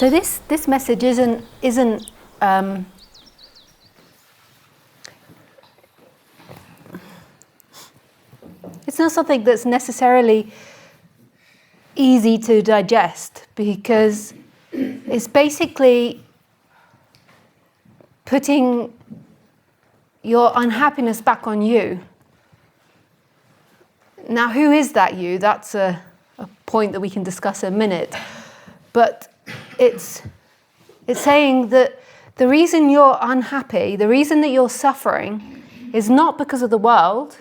So this message isn't it's not something that's necessarily easy to digest, because it's basically putting your unhappiness back on you. Now, who is that you? That's a point that we can discuss in a minute. But it's saying that the reason you're unhappy, the reason that you're suffering, is not because of the world.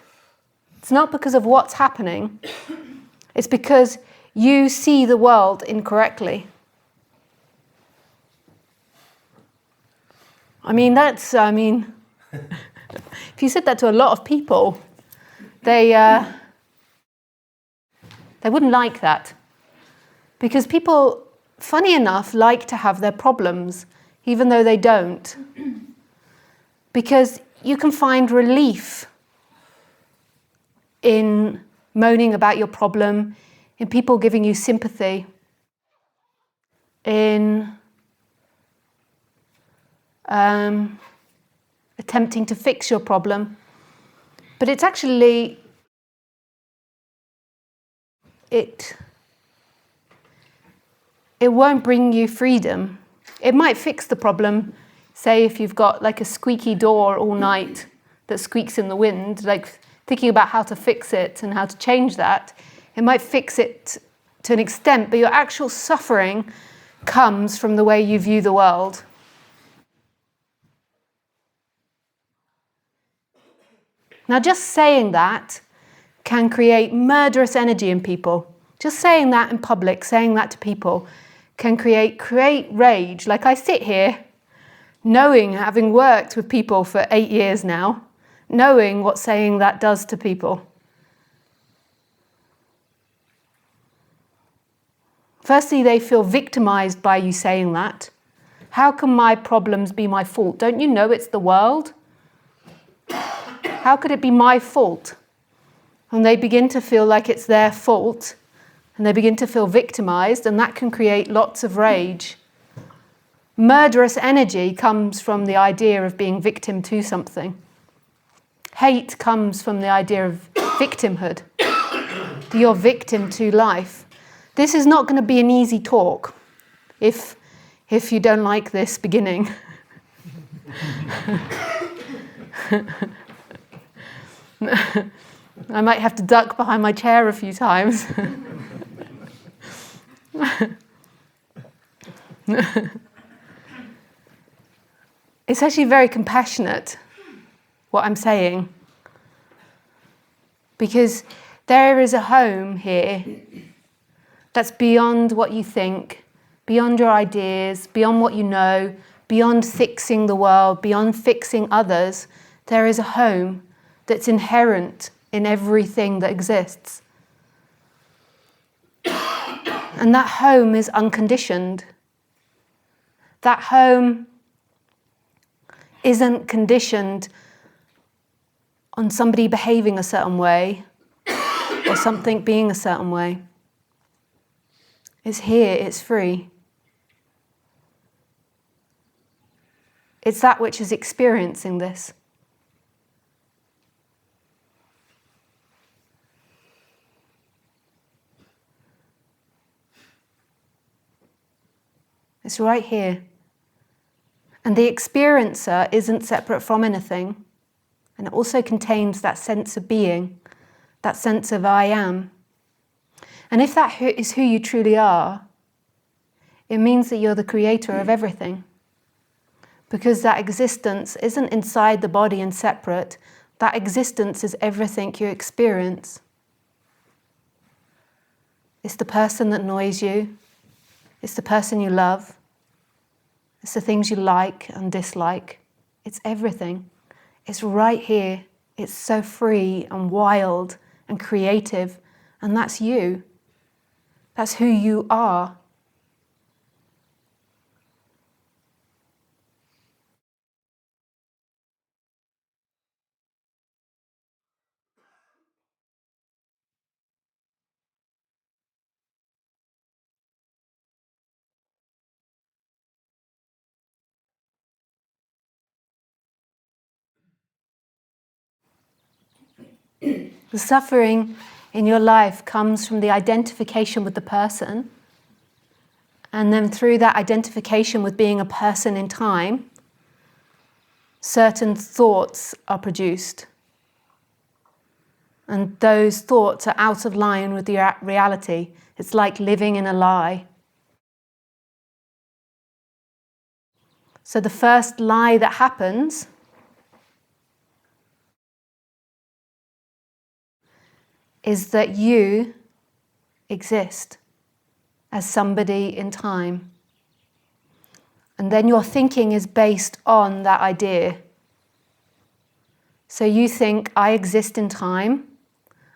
It's not because of what's happening. It's because you see the world incorrectly. If you said that to a lot of people, they wouldn't like that. Because people, funny enough, like to have their problems, even though they don't. Because you can find relief in moaning about your problem, in people giving you sympathy, in attempting to fix your problem. But it's actually, it won't bring you freedom. It might fix the problem, say if you've got like a squeaky door all night that squeaks in the wind, like thinking about how to fix it and how to change that. It might fix it to an extent, but your actual suffering comes from the way you view the world. Now, just saying that can create murderous energy in people. Just saying that in public, saying that to people, can create rage. Like I sit here, knowing, having worked with people for 8 years now, knowing what saying that does to people. Firstly, they feel victimized by you saying that. How can my problems be my fault? Don't you know it's the world? How could it be my fault? And they begin to feel like it's their fault, and they begin to feel victimized, and that can create lots of rage. Murderous energy comes from the idea of being victim to something. Hate comes from the idea of victimhood. You're victim to life. This is not going to be an easy talk if you don't like this beginning. I might have to duck behind my chair a few times. It's actually very compassionate, what I'm saying, because there is a home here that's beyond what you think, beyond your ideas, beyond what you know, beyond fixing the world, beyond fixing others. There is a home that's inherent in everything that exists. And that home is unconditioned. That home isn't conditioned on somebody behaving a certain way or something being a certain way. It's here, it's free. It's that which is experiencing this. It's right here. And the experiencer isn't separate from anything. And it also contains that sense of being, that sense of I am. And if that is who you truly are, it means that you're the creator of everything. Because that existence isn't inside the body and separate. That existence is everything you experience. It's the person that annoys you. It's the person you love. It's the things you like and dislike. It's everything. It's right here. It's so free and wild and creative. And that's you. That's who you are. The suffering in your life comes from the identification with the person, and then through that identification with being a person in time, certain thoughts are produced. And those thoughts are out of line with the reality. It's like living in a lie. So the first lie that happens is that you exist as somebody in time. And then your thinking is based on that idea. So you think, I exist in time.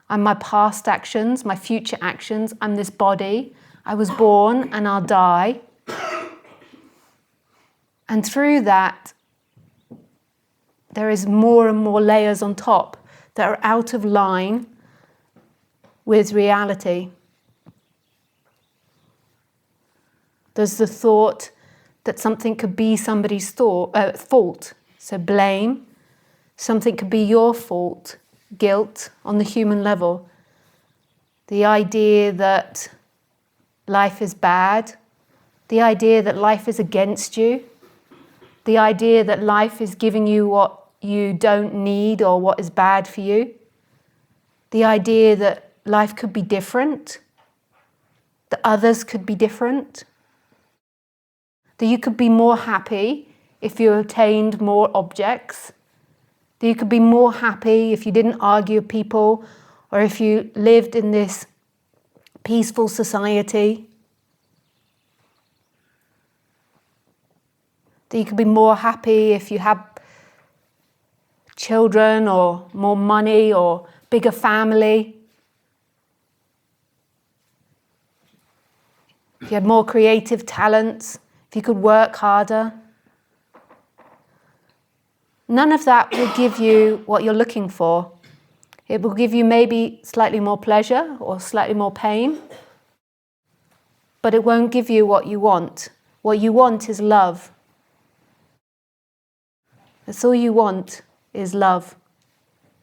I'm my past actions, my future actions. I'm this body. I was born and I'll die. And through that, there is more and more layers on top that are out of line with reality. There's the thought that something could be somebody's fault, so blame. Something could be your fault, guilt on the human level. The idea that life is bad, the idea that life is against you, the idea that life is giving you what you don't need or what is bad for you, the idea that life could be different, that others could be different, that you could be more happy if you obtained more objects, that you could be more happy if you didn't argue with people or if you lived in this peaceful society, that you could be more happy if you had children or more money or bigger family, if you had more creative talents, if you could work harder. None of that will give you what you're looking for. It will give you maybe slightly more pleasure or slightly more pain, but it won't give you what you want. What you want is love. That's all you want is love.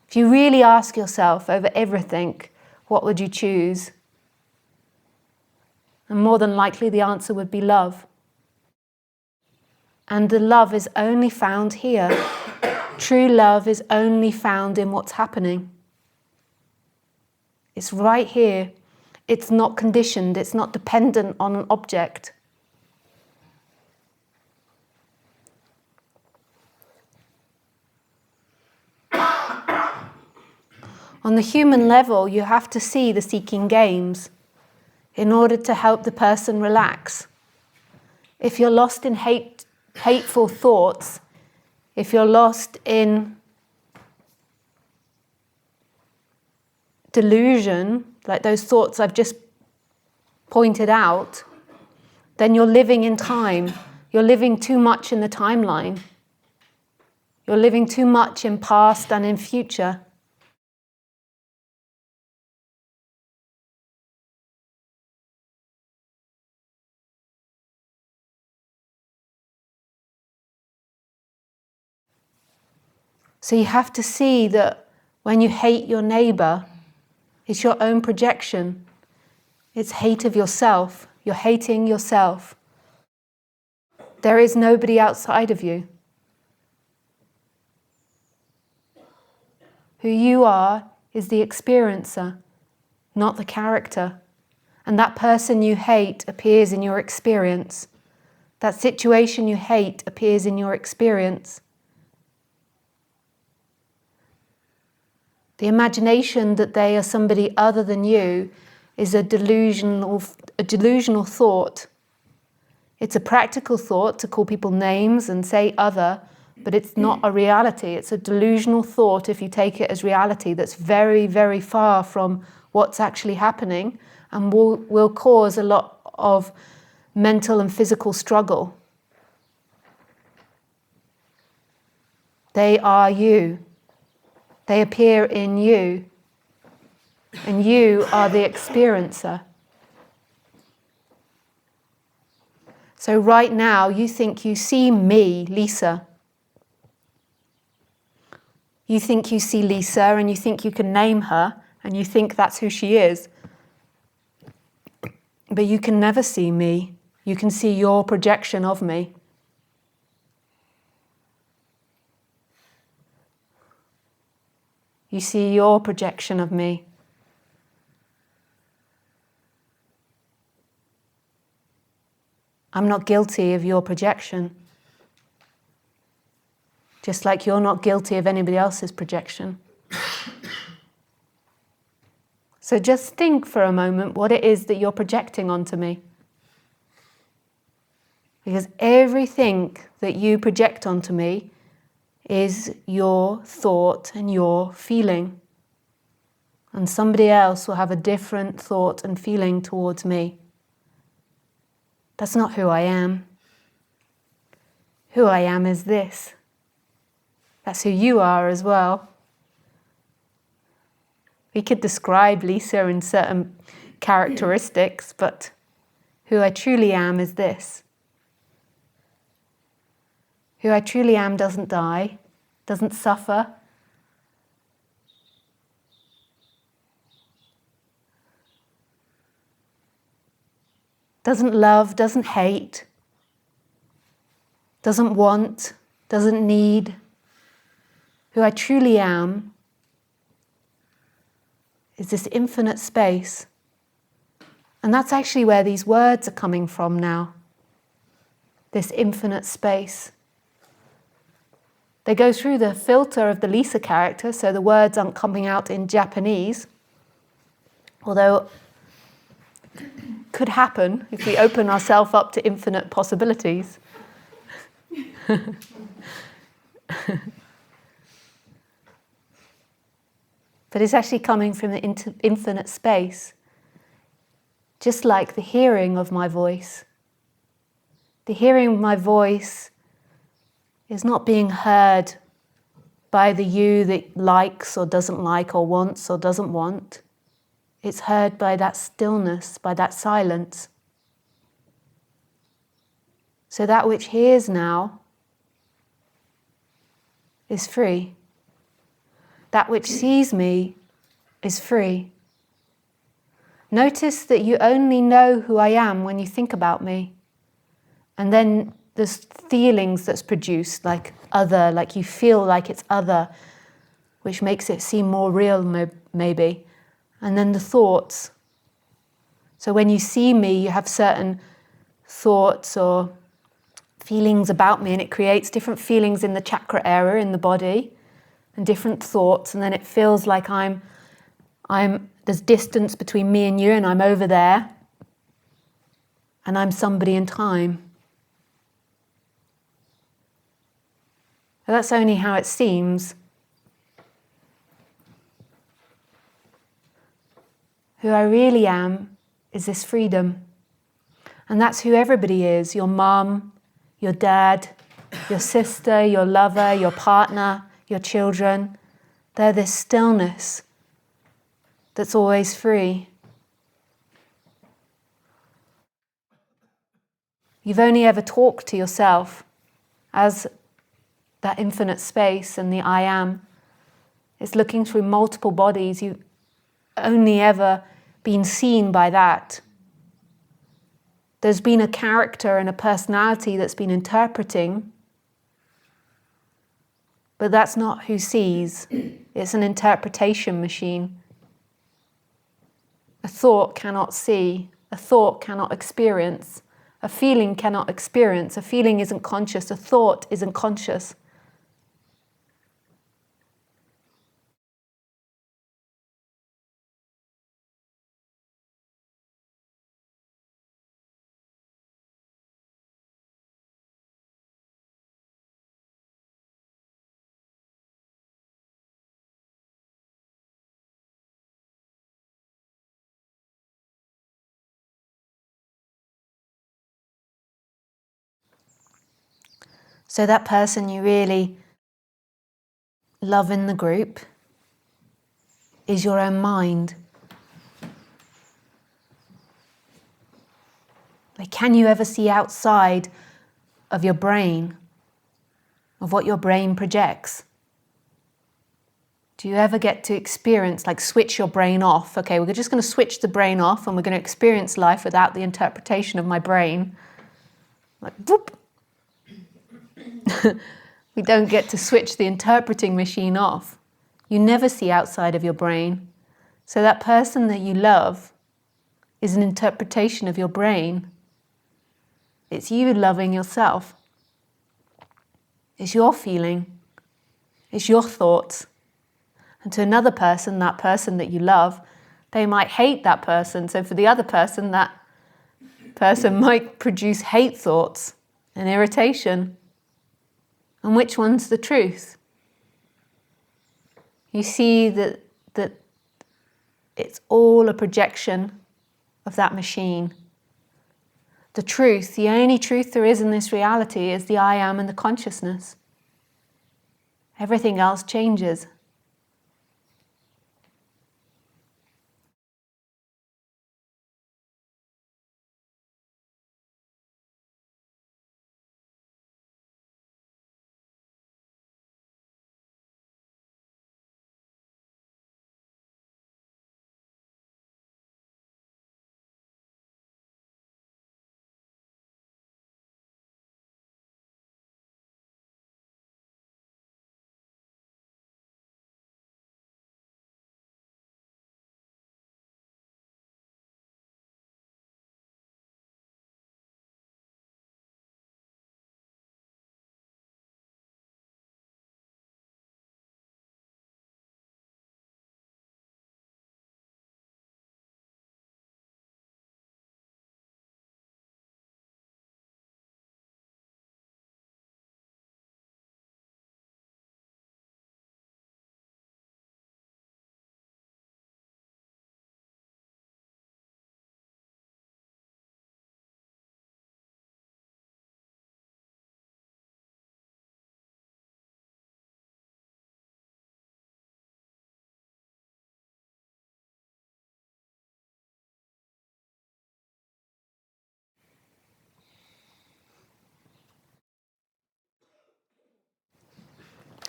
If you really ask yourself over everything, what would you choose? And more than likely the answer would be love. And the love is only found here. True love is only found in what's happening. It's right here. It's not conditioned. It's not dependent on an object. On the human level, you have to see the seeking games in order to help the person relax. If you're lost in hateful thoughts, if you're lost in delusion, like those thoughts I've just pointed out, then you're living in time. You're living too much in the timeline. You're living too much in past and in future. So you have to see that when you hate your neighbor, it's your own projection. It's hate of yourself. You're hating yourself. There is nobody outside of you. Who you are is the experiencer, not the character. And that person you hate appears in your experience. That situation you hate appears in your experience. The imagination that they are somebody other than you is a delusional thought. It's a practical thought to call people names and say other, but it's not a reality. It's a delusional thought if you take it as reality that's very, very far from what's actually happening and will cause a lot of mental and physical struggle. They are you. They appear in you, and you are the experiencer. So right now, you think you see me, Lisa. You think you see Lisa and you think you can name her and you think that's who she is. But you can never see me. You can see your projection of me. You see your projection of me. I'm not guilty of your projection. Just like you're not guilty of anybody else's projection. So just think for a moment what it is that you're projecting onto me. Because everything that you project onto me is your thought and your feeling. And somebody else will have a different thought and feeling towards me. That's not who I am. Who I am is this. That's who you are as well. We could describe Lisa in certain characteristics, but who I truly am is this. Who I truly am doesn't die, doesn't suffer. Doesn't love, doesn't hate, doesn't want, doesn't need. Who I truly am is this infinite space. And that's actually where these words are coming from now. This infinite space. They go through the filter of the Lisa character, so the words aren't coming out in Japanese. Although could happen if we open ourselves up to infinite possibilities. But it's actually coming from the infinite space. Just like the hearing of my voice. The hearing of my voice is not being heard by the you that likes or doesn't like or wants or doesn't want. It's heard by that stillness, by that silence. So that which hears now is free. That which sees me is free. Notice that you only know who I am when you think about me. And then there's feelings that's produced, like other, like you feel like it's other, which makes it seem more real maybe. And then the thoughts. So when you see me, you have certain thoughts or feelings about me, and it creates different feelings in the chakra area in the body, and different thoughts, and then it feels like there's distance between me and you, and I'm over there, and I'm somebody in time. But that's only how it seems. Who I really am is this freedom. And that's who everybody is. Your mum, your dad, your sister, your lover, your partner, your children. They're this stillness that's always free. You've only ever talked to yourself as that infinite space, and the I am is looking through multiple bodies. You've only ever been seen by that. There's been a character and a personality that's been interpreting, but that's not who sees. It's an interpretation machine. A thought cannot see. A thought cannot experience. A feeling cannot experience. A feeling isn't conscious. A thought isn't conscious. So that person you really love in the group is your own mind. Like, can you ever see outside of your brain, of what your brain projects? Do you ever get to experience, like switch your brain off? Okay, we're just going to switch the brain off and we're going to experience life without the interpretation of my brain. Like, whoop. We don't get to switch the interpreting machine off. You never see outside of your brain. So that person that you love is an interpretation of your brain. It's you loving yourself. It's your feeling. It's your thoughts. And to another person, that person that you love, they might hate that person. So for the other person, that person might produce hate thoughts and irritation. And which one's the truth? You see that it's all a projection of that machine. The truth, the only truth there is in this reality is the I am and the consciousness. Everything else changes.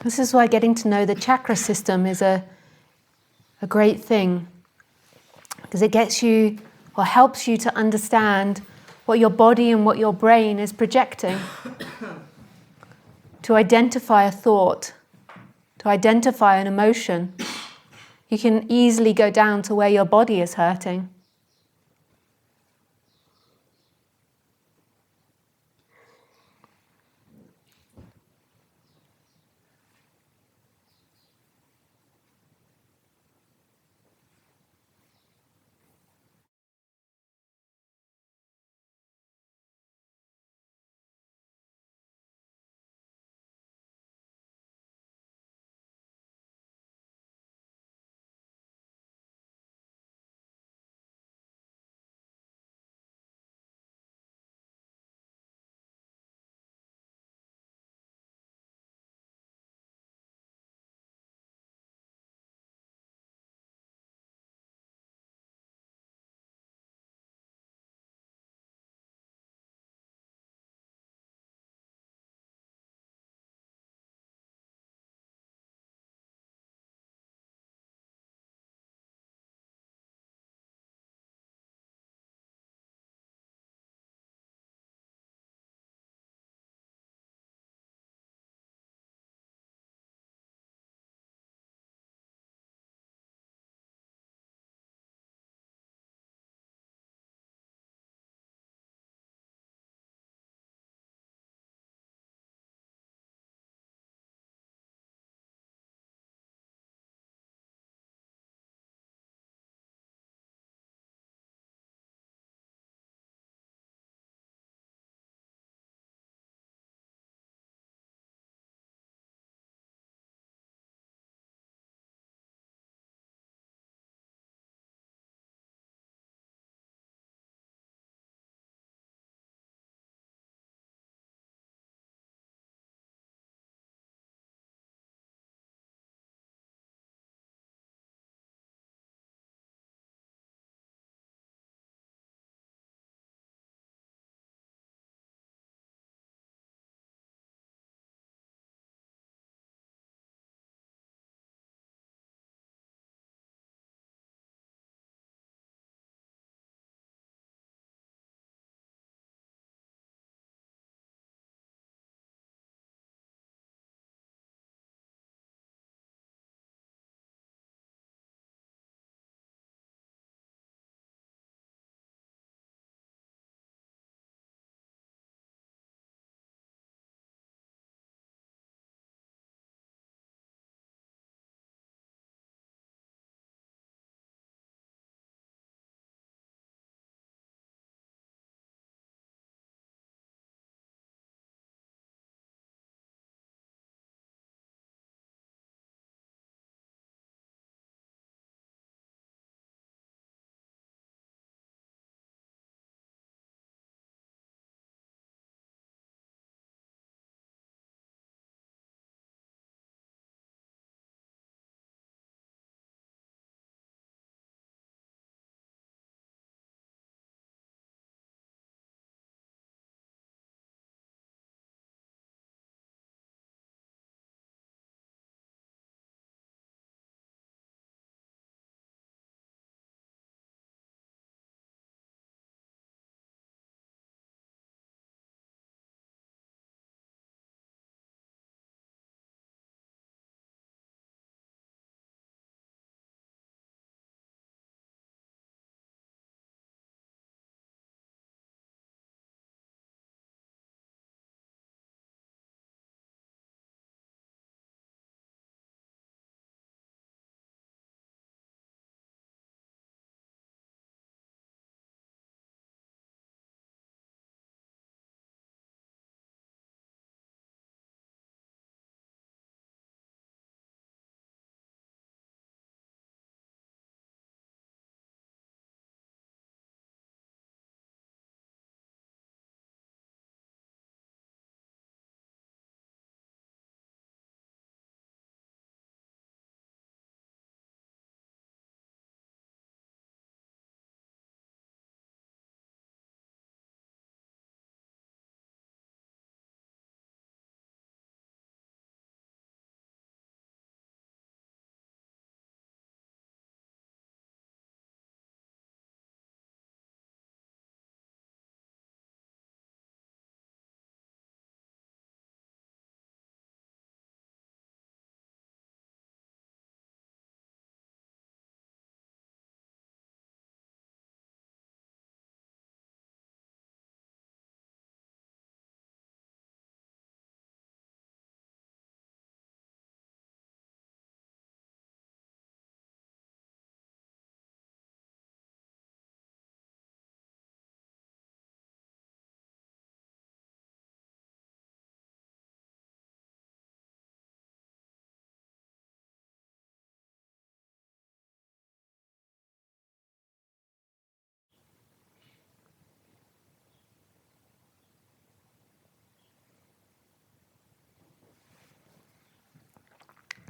This is why getting to know the chakra system is a great thing, because it gets you or helps you to understand what your body and what your brain is projecting. To identify a thought, to identify an emotion, you can easily go down to where your body is hurting.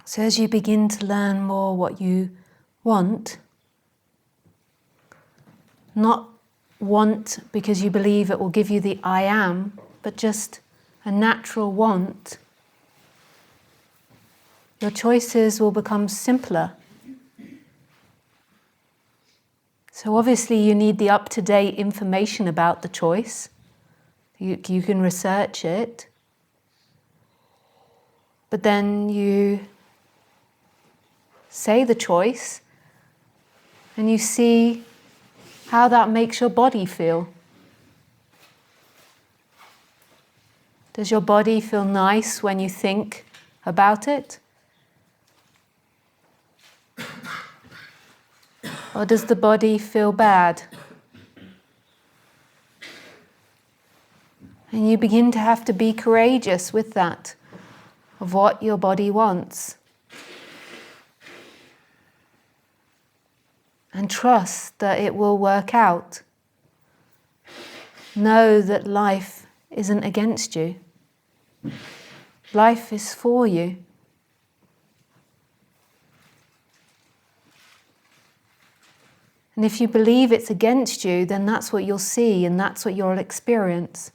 So as you begin to learn more what you want, not want because you believe it will give you the I am, but just a natural want, your choices will become simpler. So obviously you need the up-to-date information about the choice. You can research it. But then you say the choice and you see how that makes your body feel. Does your body feel nice when you think about it? Or does the body feel bad? And you begin to have to be courageous with that, of what your body wants. And trust that it will work out. Know that life isn't against you. Life is for you. And if you believe it's against you, then that's what you'll see and that's what you'll experience.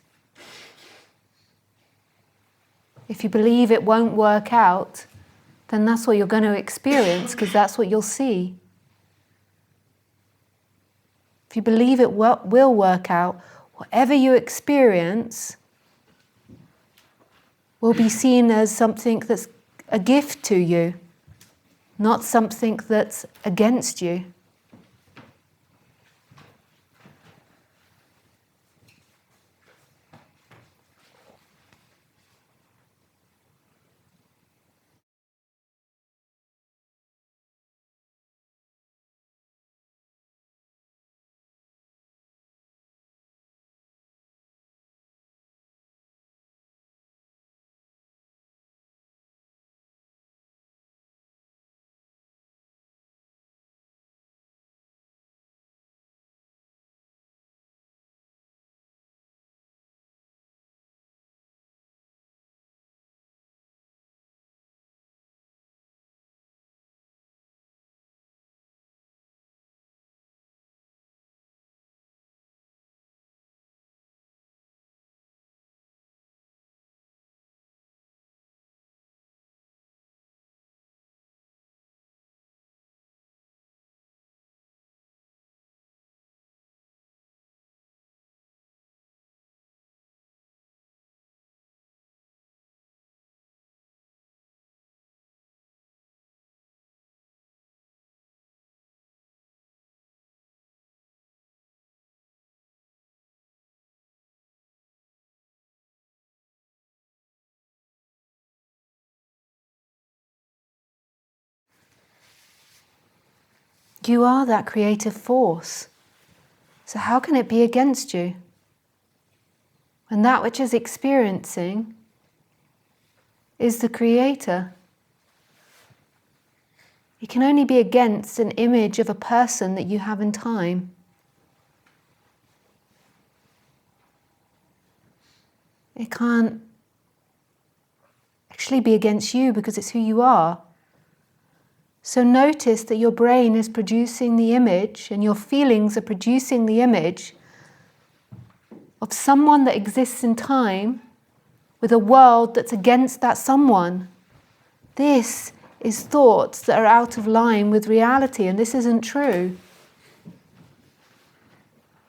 If you believe it won't work out, then that's what you're going to experience, because that's what you'll see. If you believe it will work out, whatever you experience will be seen as something that's a gift to you, not something that's against you. You are that creative force. So how can it be against you? And that which is experiencing is the creator. It can only be against an image of a person that you have in time. It can't actually be against you because it's who you are. So notice that your brain is producing the image and your feelings are producing the image of someone that exists in time with a world that's against that someone. This is thoughts that are out of line with reality, and this isn't true.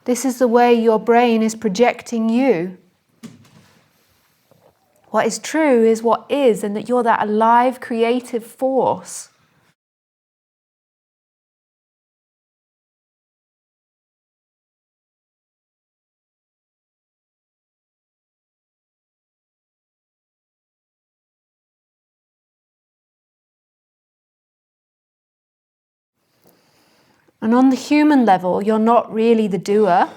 This is the way your brain is projecting you. What is true is what is, and that you're that alive, creative force. And on the human level, you're not really the doer.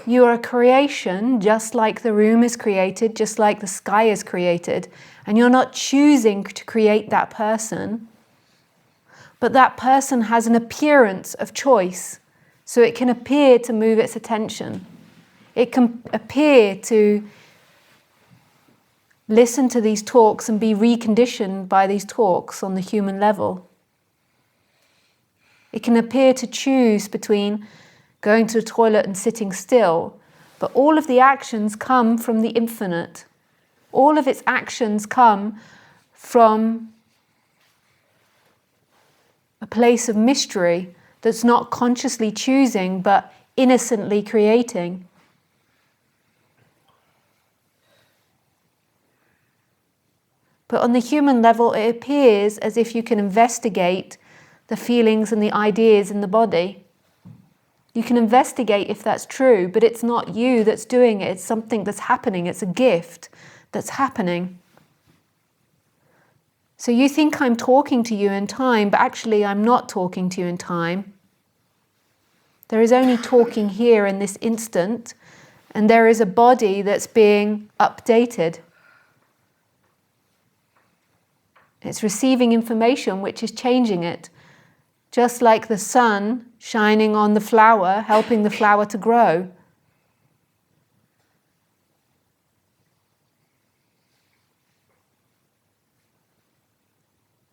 You are a creation, just like the room is created, just like the sky is created. And you're not choosing to create that person. But that person has an appearance of choice. So it can appear to move its attention. It can appear to listen to these talks and be reconditioned by these talks on the human level. It can appear to choose between going to the toilet and sitting still, but all of the actions come from the infinite. All of its actions come from a place of mystery that's not consciously choosing but innocently creating. But on the human level, it appears as if you can investigate the feelings and the ideas in the body. You can investigate if that's true, but it's not you that's doing it. It's something that's happening. It's a gift that's happening. So you think I'm talking to you in time, but actually I'm not talking to you in time. There is only talking here in this instant, and there is a body that's being updated. It's receiving information which is changing it. Just like the sun shining on the flower, helping the flower to grow.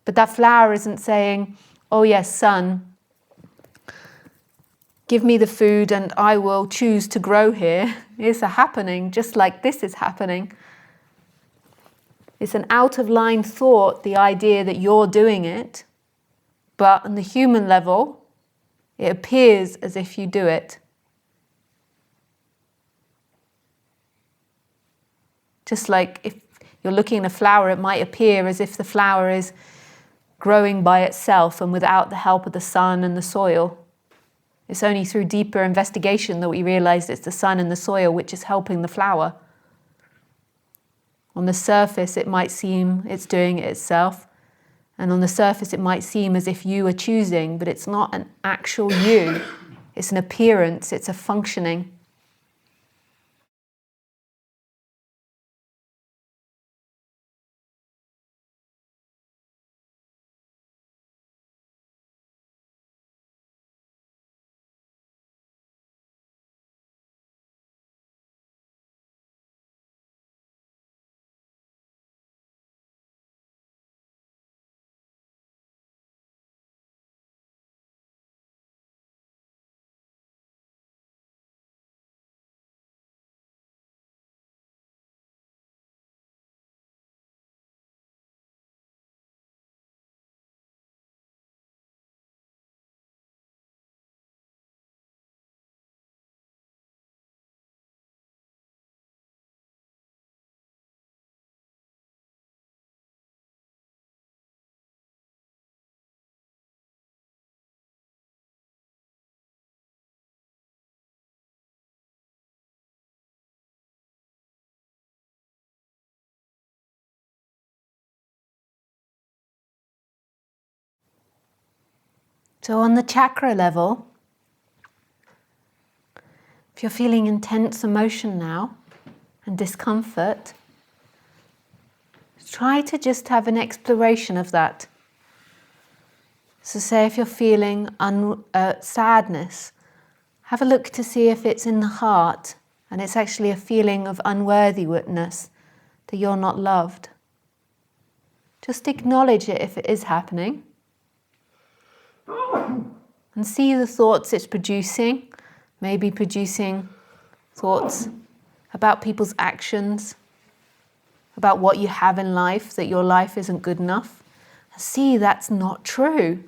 But that flower isn't saying, oh yes, sun, give me the food and I will choose to grow here. It's a happening, just like this is happening. It's an out-of-line thought, the idea that you're doing it. But on the human level, it appears as if you do it. Just like if you're looking at a flower, it might appear as if the flower is growing by itself and without the help of the sun and the soil. It's only through deeper investigation that we realize it's the sun and the soil which is helping the flower. On the surface, it might seem it's doing it itself. And on the surface, it might seem as if you are choosing, but it's not an actual you. It's an appearance, it's a functioning. So on the chakra level, if you're feeling intense emotion now and discomfort, try to just have an exploration of that. So say if you're feeling sadness, have a look to see if it's in the heart and it's actually a feeling of unworthiness, that you're not loved. Just acknowledge it if it is happening. And see the thoughts it's producing, maybe producing thoughts about people's actions, about what you have in life, that your life isn't good enough. See that's not true.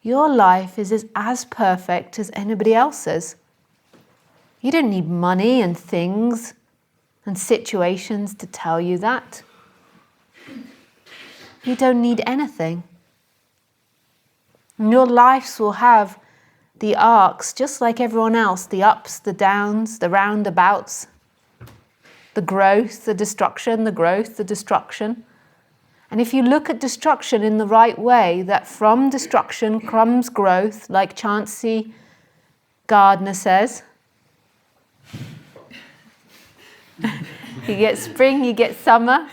Your life is as perfect as anybody else's. You don't need money and things and situations to tell you that. You don't need anything. And your lives will have the arcs, just like everyone else, the ups, the downs, the roundabouts, the growth, the destruction, the growth, the destruction. And if you look at destruction in the right way, that from destruction comes growth, like Chauncey Gardner says. You get spring, you get summer,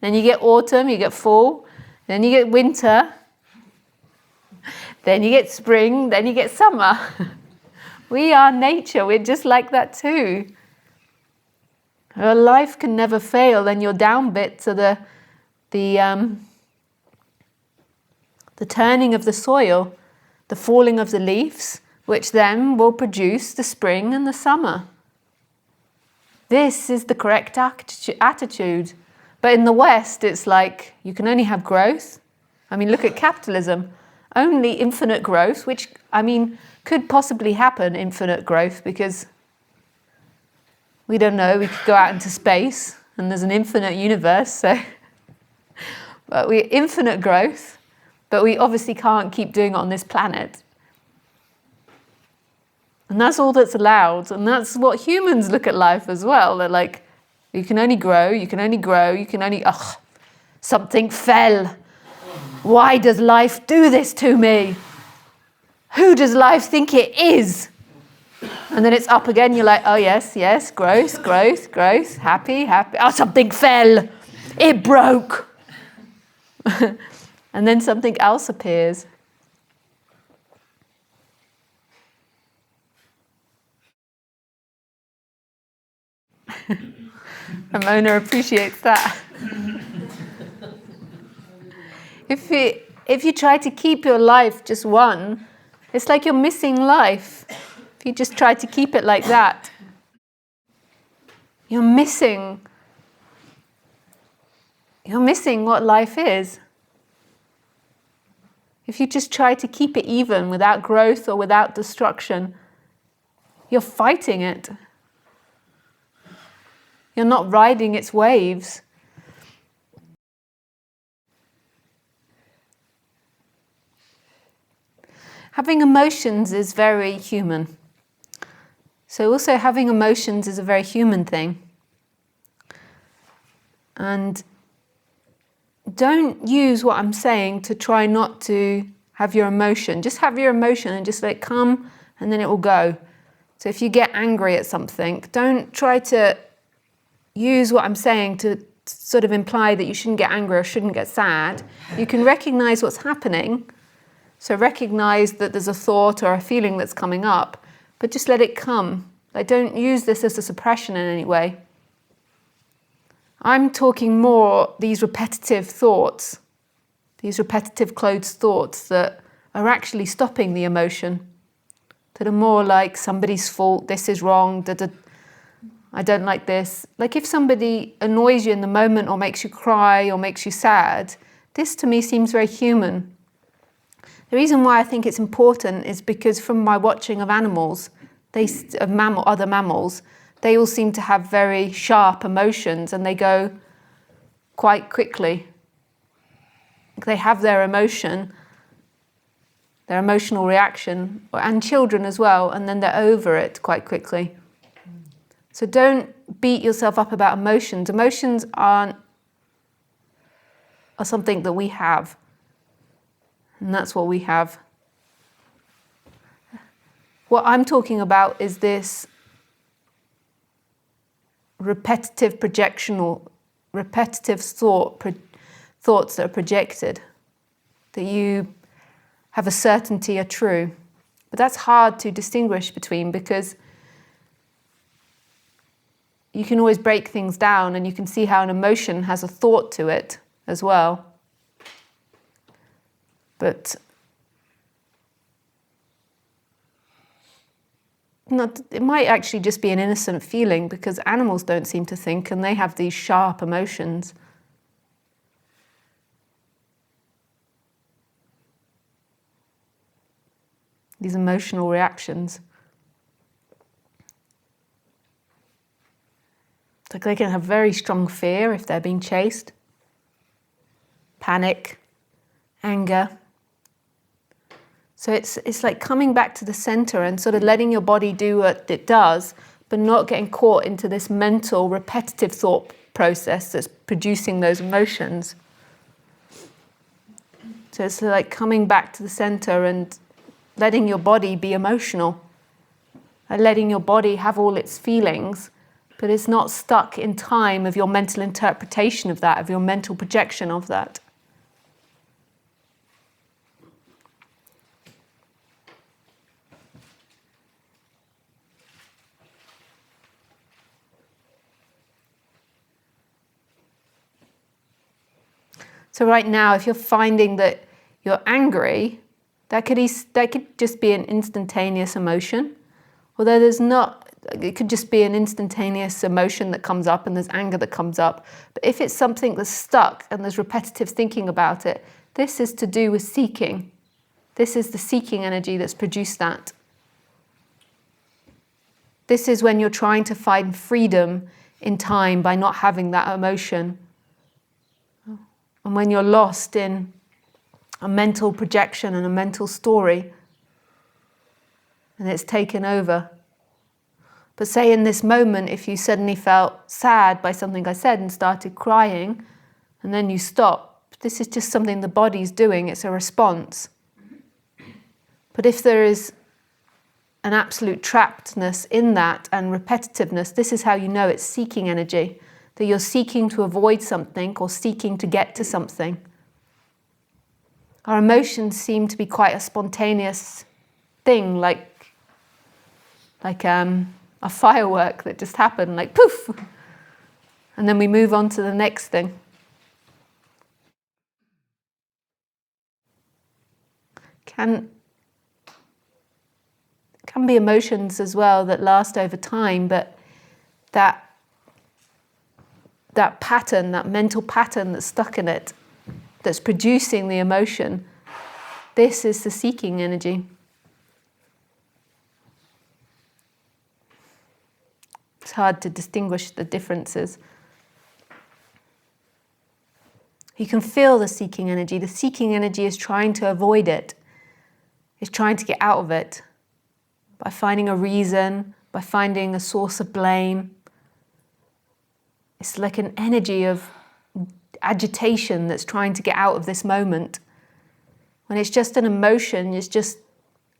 then you get autumn, you get fall, then you get winter, then you get spring, then you get summer. We are nature, we're just like that too. Your life can never fail, and your down bits are the turning of the soil, the falling of the leaves, which then will produce the spring and the summer. This is the correct attitude. But in the West, it's like you can only have growth. I mean, look at capitalism. Only infinite growth, which, I mean, could possibly happen, infinite growth, because we don't know, we could go out into space and there's an infinite universe, so but we infinite growth, but we obviously can't keep doing it on this planet. And that's all that's allowed, and that's what humans look at life as well. They're like, you can only grow, you can only grow, you can only, something fell. Why does life do this to me? Who does life think it is? And then it's up again, you're like, oh yes, yes, growth, growth, growth, happy, happy. Oh, something fell, it broke. And then something else appears. Ramona appreciates that. If you try to keep your life just one, it's like you're missing life. If you just try to keep it like that, you're missing what life is. If you just try to keep it even without growth or without destruction, you're fighting it. You're not riding its waves. Having emotions is very human. So also having emotions is a very human thing. And don't use what I'm saying to try not to have your emotion. Just have your emotion and just let it come and then it will go. So if you get angry at something, don't try to use what I'm saying to sort of imply that you shouldn't get angry or shouldn't get sad. You can recognize what's happening. So recognize that there's a thought or a feeling that's coming up, but just let it come. Like, don't use this as a suppression in any way. I'm talking more these repetitive thoughts, these repetitive closed thoughts that are actually stopping the emotion, that are more like somebody's fault, this is wrong, I don't like this. Like if somebody annoys you in the moment or makes you cry or makes you sad, this to me seems very human. The reason why I think it's important is because from my watching of animals, other mammals, they all seem to have very sharp emotions and they go quite quickly. They have their emotion, their emotional reaction, and children as well, and then they're over it quite quickly. So don't beat yourself up about emotions. Emotions are something that we have. And that's what we have. What I'm talking about is this repetitive thoughts that are projected, that you have a certainty are true. But that's hard to distinguish between because you can always break things down and you can see how an emotion has a thought to it as well. But it might actually just be an innocent feeling because animals don't seem to think and they have these sharp emotions. These emotional reactions. It's like they can have very strong fear if they're being chased, panic, anger. So it's like coming back to the center and sort of letting your body do what it does, but not getting caught into this mental, repetitive thought process that's producing those emotions. So it's like coming back to the center and letting your body be emotional, and letting your body have all its feelings, but it's not stuck in time of your mental interpretation of that, of your mental projection of that. So right now, if you're finding that you're angry, that could just be an instantaneous emotion. Although there's not, it could just be an instantaneous emotion that comes up and there's anger that comes up. But if it's something that's stuck and there's repetitive thinking about it, this is to do with seeking. This is the seeking energy that's produced that. This is when you're trying to find freedom in time by not having that emotion. And when you're lost in a mental projection and a mental story, and it's taken over. But say in this moment, if you suddenly felt sad by something I said and started crying, and then you stop, this is just something the body's doing, it's a response. But if there is an absolute trappedness in that and repetitiveness, this is how you know it's seeking energy, that you're seeking to avoid something or seeking to get to something. Our emotions seem to be quite a spontaneous thing, like a firework that just happened, like poof, and then we move on to the next thing. Can be emotions as well that last over time, but that pattern, that mental pattern that's stuck in it, that's producing the emotion, this is the seeking energy. It's hard to distinguish the differences. You can feel the seeking energy. The seeking energy is trying to avoid it. It's trying to get out of it by finding a reason, by finding a source of blame. It's like an energy of agitation that's trying to get out of this moment. When it's just an emotion, it's just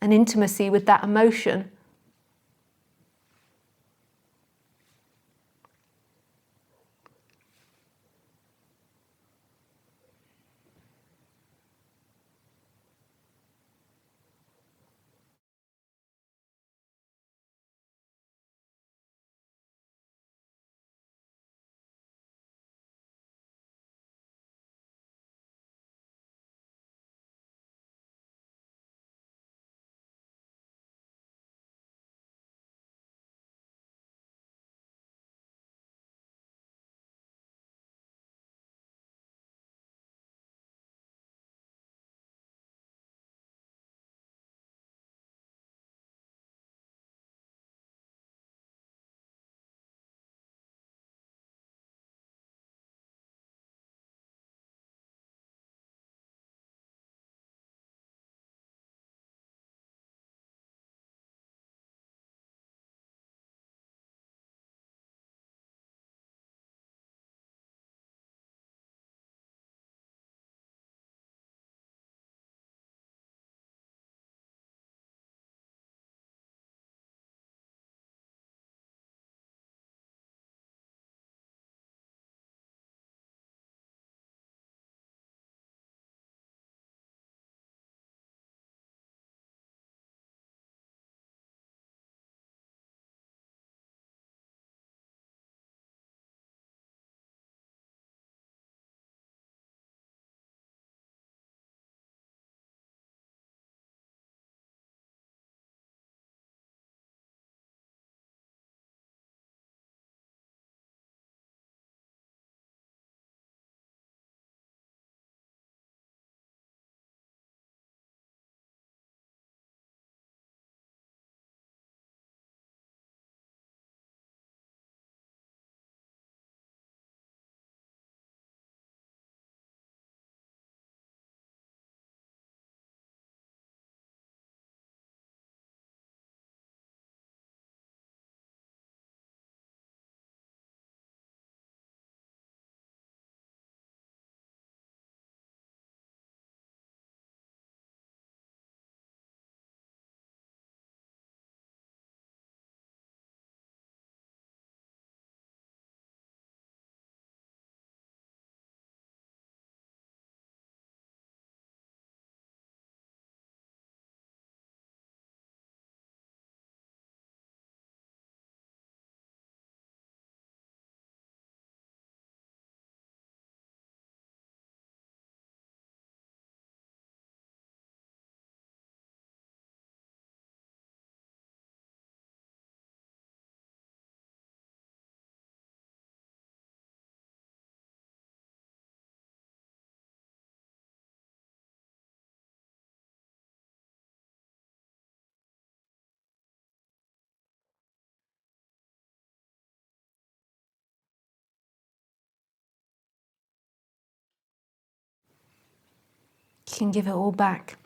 an intimacy with that emotion. You can give it all back.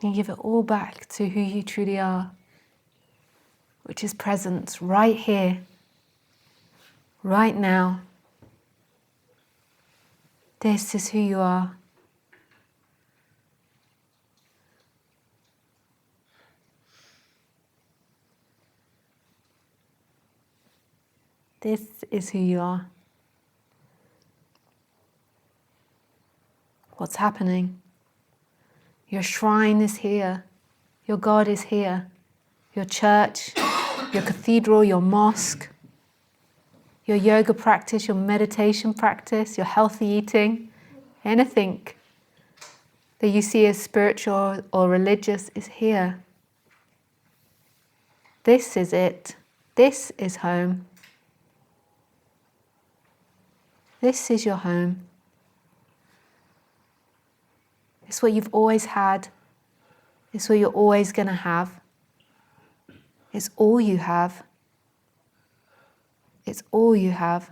You give it all back to who you truly are, which is presence right here, right now. This is who you are. This is who you are. What's happening? Your shrine is here. Your God is here. Your church, your cathedral, your mosque, your yoga practice, your meditation practice, your healthy eating, anything that you see as spiritual or religious is here. This is it. This is home. This is your home. It's what you've always had. It's what you're always going to have. It's all you have. It's all you have.